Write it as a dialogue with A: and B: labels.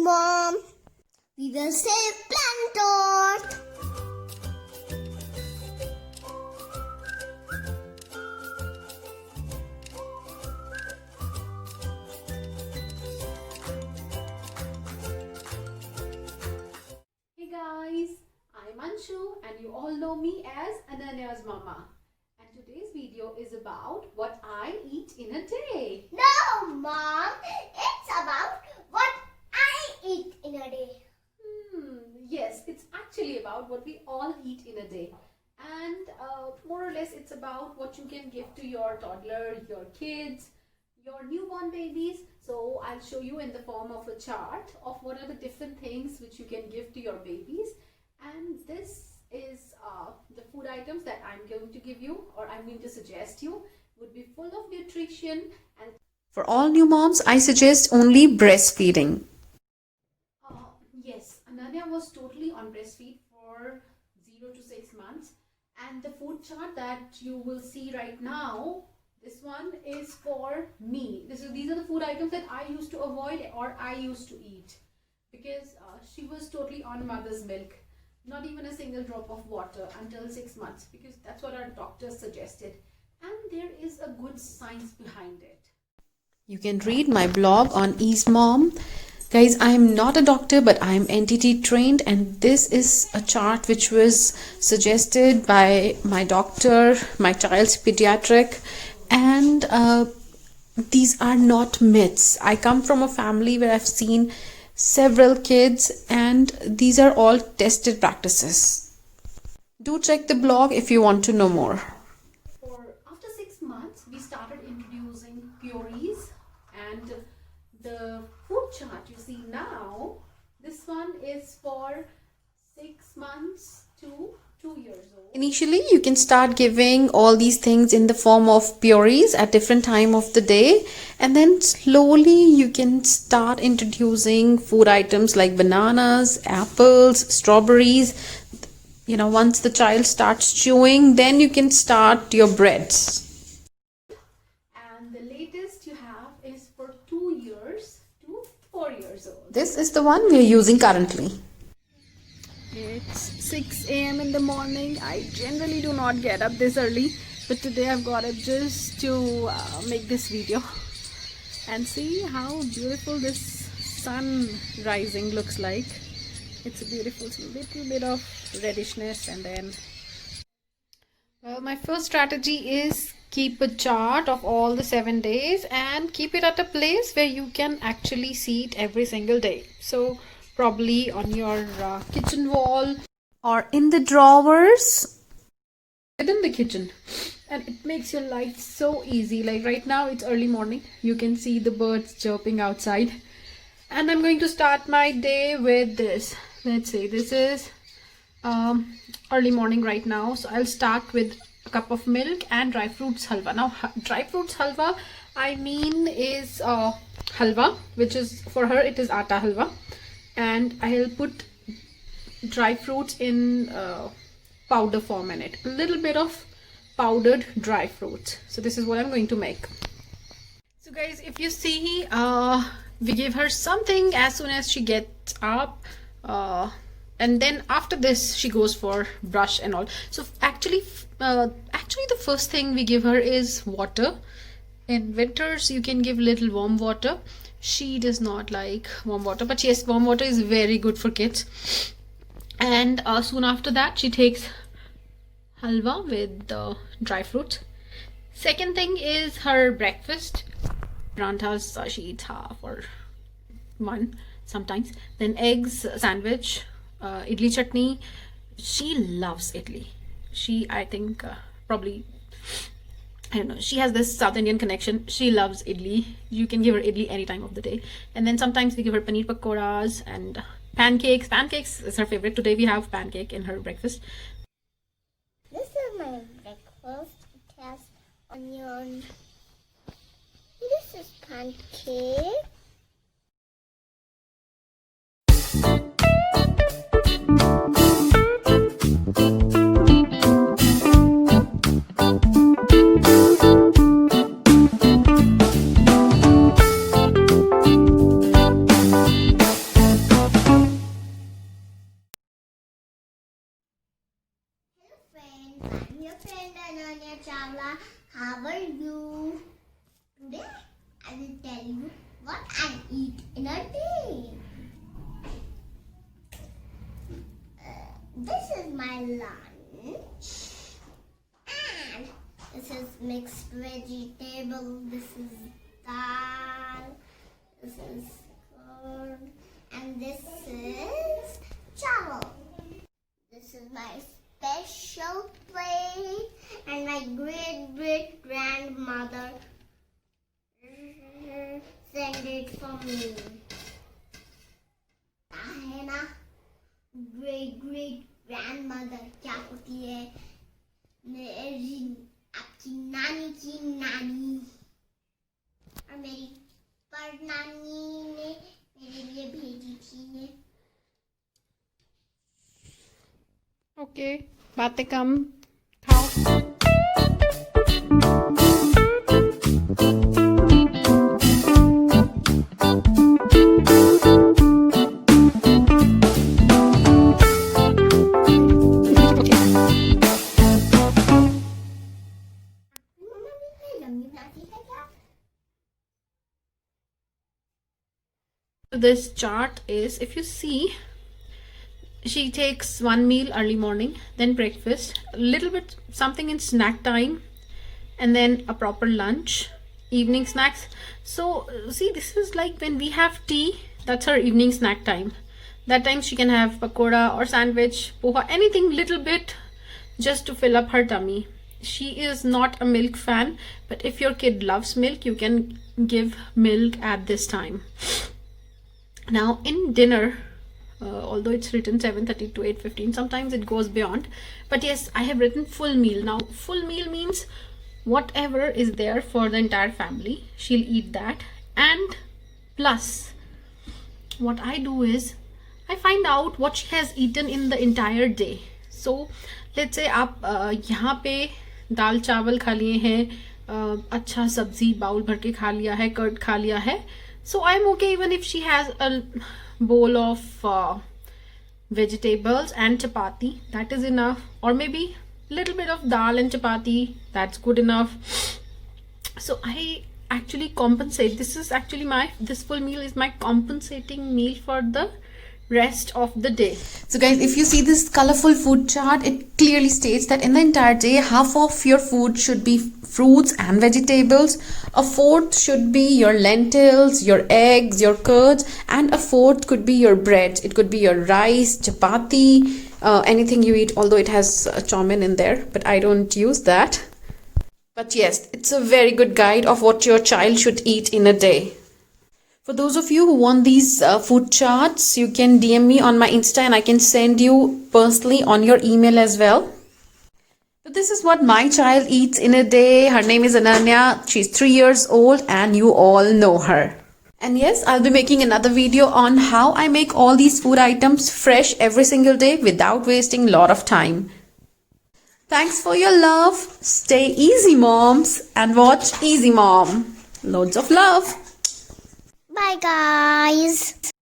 A: Mom. We will save planet Earth.
B: Hey guys, I'm Anshu and you all know me as Ananya's mama. And today's video is about what I eat in a day.
A: No, Mom. It's about what I eat in a day.
B: Yes, it's actually about what we all eat in a day. And more or less it's about what you can give to your toddler, your kids, your newborn babies. So I'll show you in the form of a chart of what are the different things which you can give to your babies. And this is the food items that I'm going to give you, or I'm going to suggest you, would be full of nutrition. And
C: For all new moms, I suggest only breastfeeding.
B: yes, Ananya was totally on breastfeed for 0 to 6 months. And the food chart that you will see right now, this one is for me. These are the food items that I used to avoid or I used to eat because she was totally on mother's milk. Not even a single drop of water until 6 months because that's what our doctors suggested. And there is a good science behind it.
C: You can read my blog on Ease Mom. Guys, I'm not a doctor, but I'm NTT trained, and this is a chart which was suggested by my doctor, my child's pediatric, and these are not myths. I come from a family where I've seen several kids, and these are all tested practices. Do check the blog if you want to know more.
B: After 6 months, we started introducing purees, and the food chart you see now, this one is for 6 months to 2 years old.
C: Initially, you can start giving all these things in the form of purees at different time of the day, and then slowly you can start introducing food items like bananas, apples, strawberries. You know, once the child starts chewing, then you can start your breads.
B: And the latest you have is for 2 years to 4 years old.
C: This is the one we are using currently.
B: It's 6 a.m. in the morning. I generally do not get up this early, but today I've got up just to make this video. And see how beautiful this sun rising looks like. It's a beautiful little bit of reddishness, and then, well, my first strategy is keep a chart of all the 7 days and keep it at a place where you can actually see it every single day. So probably on your kitchen wall
C: Or in the drawers.
B: within the kitchen, and it makes your life so easy. Like right now it's early morning, you can see the birds chirping outside, and I'm going to start my day with this. Let's say this is early morning right now, so I'll start with a cup of milk and dry fruits halwa. Now dry fruits halwa, I mean, is halwa, which is, for her it is atta halwa, and I'll put dry fruits in powder form in it, a little bit of powdered dry fruits. So this is what I'm going to make. So guys, if you see, we give her something as soon as she gets up, and then after this she goes for brush and all. So actually the first thing we give her is water. In winters you can give little warm water. She does not like warm water, but yes, warm water is very good for kids. And soon after that she takes halwa with the dry fruit. Second thing is her breakfast. Pranthas, she eats half or one sometimes. Then eggs, sandwich, idli chutney. She loves idli. I think probably, I don't know, she has this South Indian connection. She loves idli. You can give her idli any time of the day. And then sometimes we give her paneer pakoras and pancakes. Pancakes is her favorite. Today we have pancake in her breakfast.
A: This is my breakfast. It has onion. This is pancake. in a day. This is my lunch. And this is mixed vegetable. This is dal. This is curd. And this is chawal. This is my special plate. And my great grandmother sent it for me. है ना? Great grandmother क्या होती है? मेरी आपकी नानी की नानी और मेरी परनानी ने मेरे लिए भेजी थी ये.
B: ओके, बातें कम, खाओ. This chart is, if you see, she takes one meal early morning, then breakfast, a little bit something in snack time, and then a proper lunch, evening snacks. So see, this is like when we have tea, that's her evening snack time. That time she can have pakoda or sandwich, poha, anything little bit just to fill up her tummy. She is not a milk fan, but if your kid loves milk, you can give milk at this time. Now in dinner, although it's written 7:30 to 8:15, sometimes it goes beyond, but yes, I have written full meal. Now full meal means whatever is there for the entire family, she'll eat that. And plus what I do is I find out what she has eaten in the entire day. So let's say आप यहाँ पे दाल चावल खा लिए हैं, अच्छा सब्जी bowl भर के खा लिया है, कर्ड खा लिया है. So I'm okay even if she has a bowl of vegetables and chapati, that is enough. Or maybe little bit of dal and chapati, that's good enough. So I actually compensate. This is actually this full meal is my compensating meal for the rest of the day.
C: So guys, if you see this colorful food chart, it clearly states that in the entire day, half of your food should be fruits and vegetables, a fourth should be your lentils, your eggs, your curds, and a fourth could be your bread. It could be your rice, chapati, anything you eat, although it has chow mein in there, but I don't use that. But yes, it's a very good guide of what your child should eat in a day. For those of you who want these food charts, you can DM me on my Insta and I can send you personally on your email as well. So this is what my child eats in a day. Her name is Ananya. She's 3 years old and you all know her. And yes, I'll be making another video on how I make all these food items fresh every single day without wasting a lot of time. Thanks for your love. Stay easy, moms, and watch Easy Mom. Loads of love.
A: Bye guys.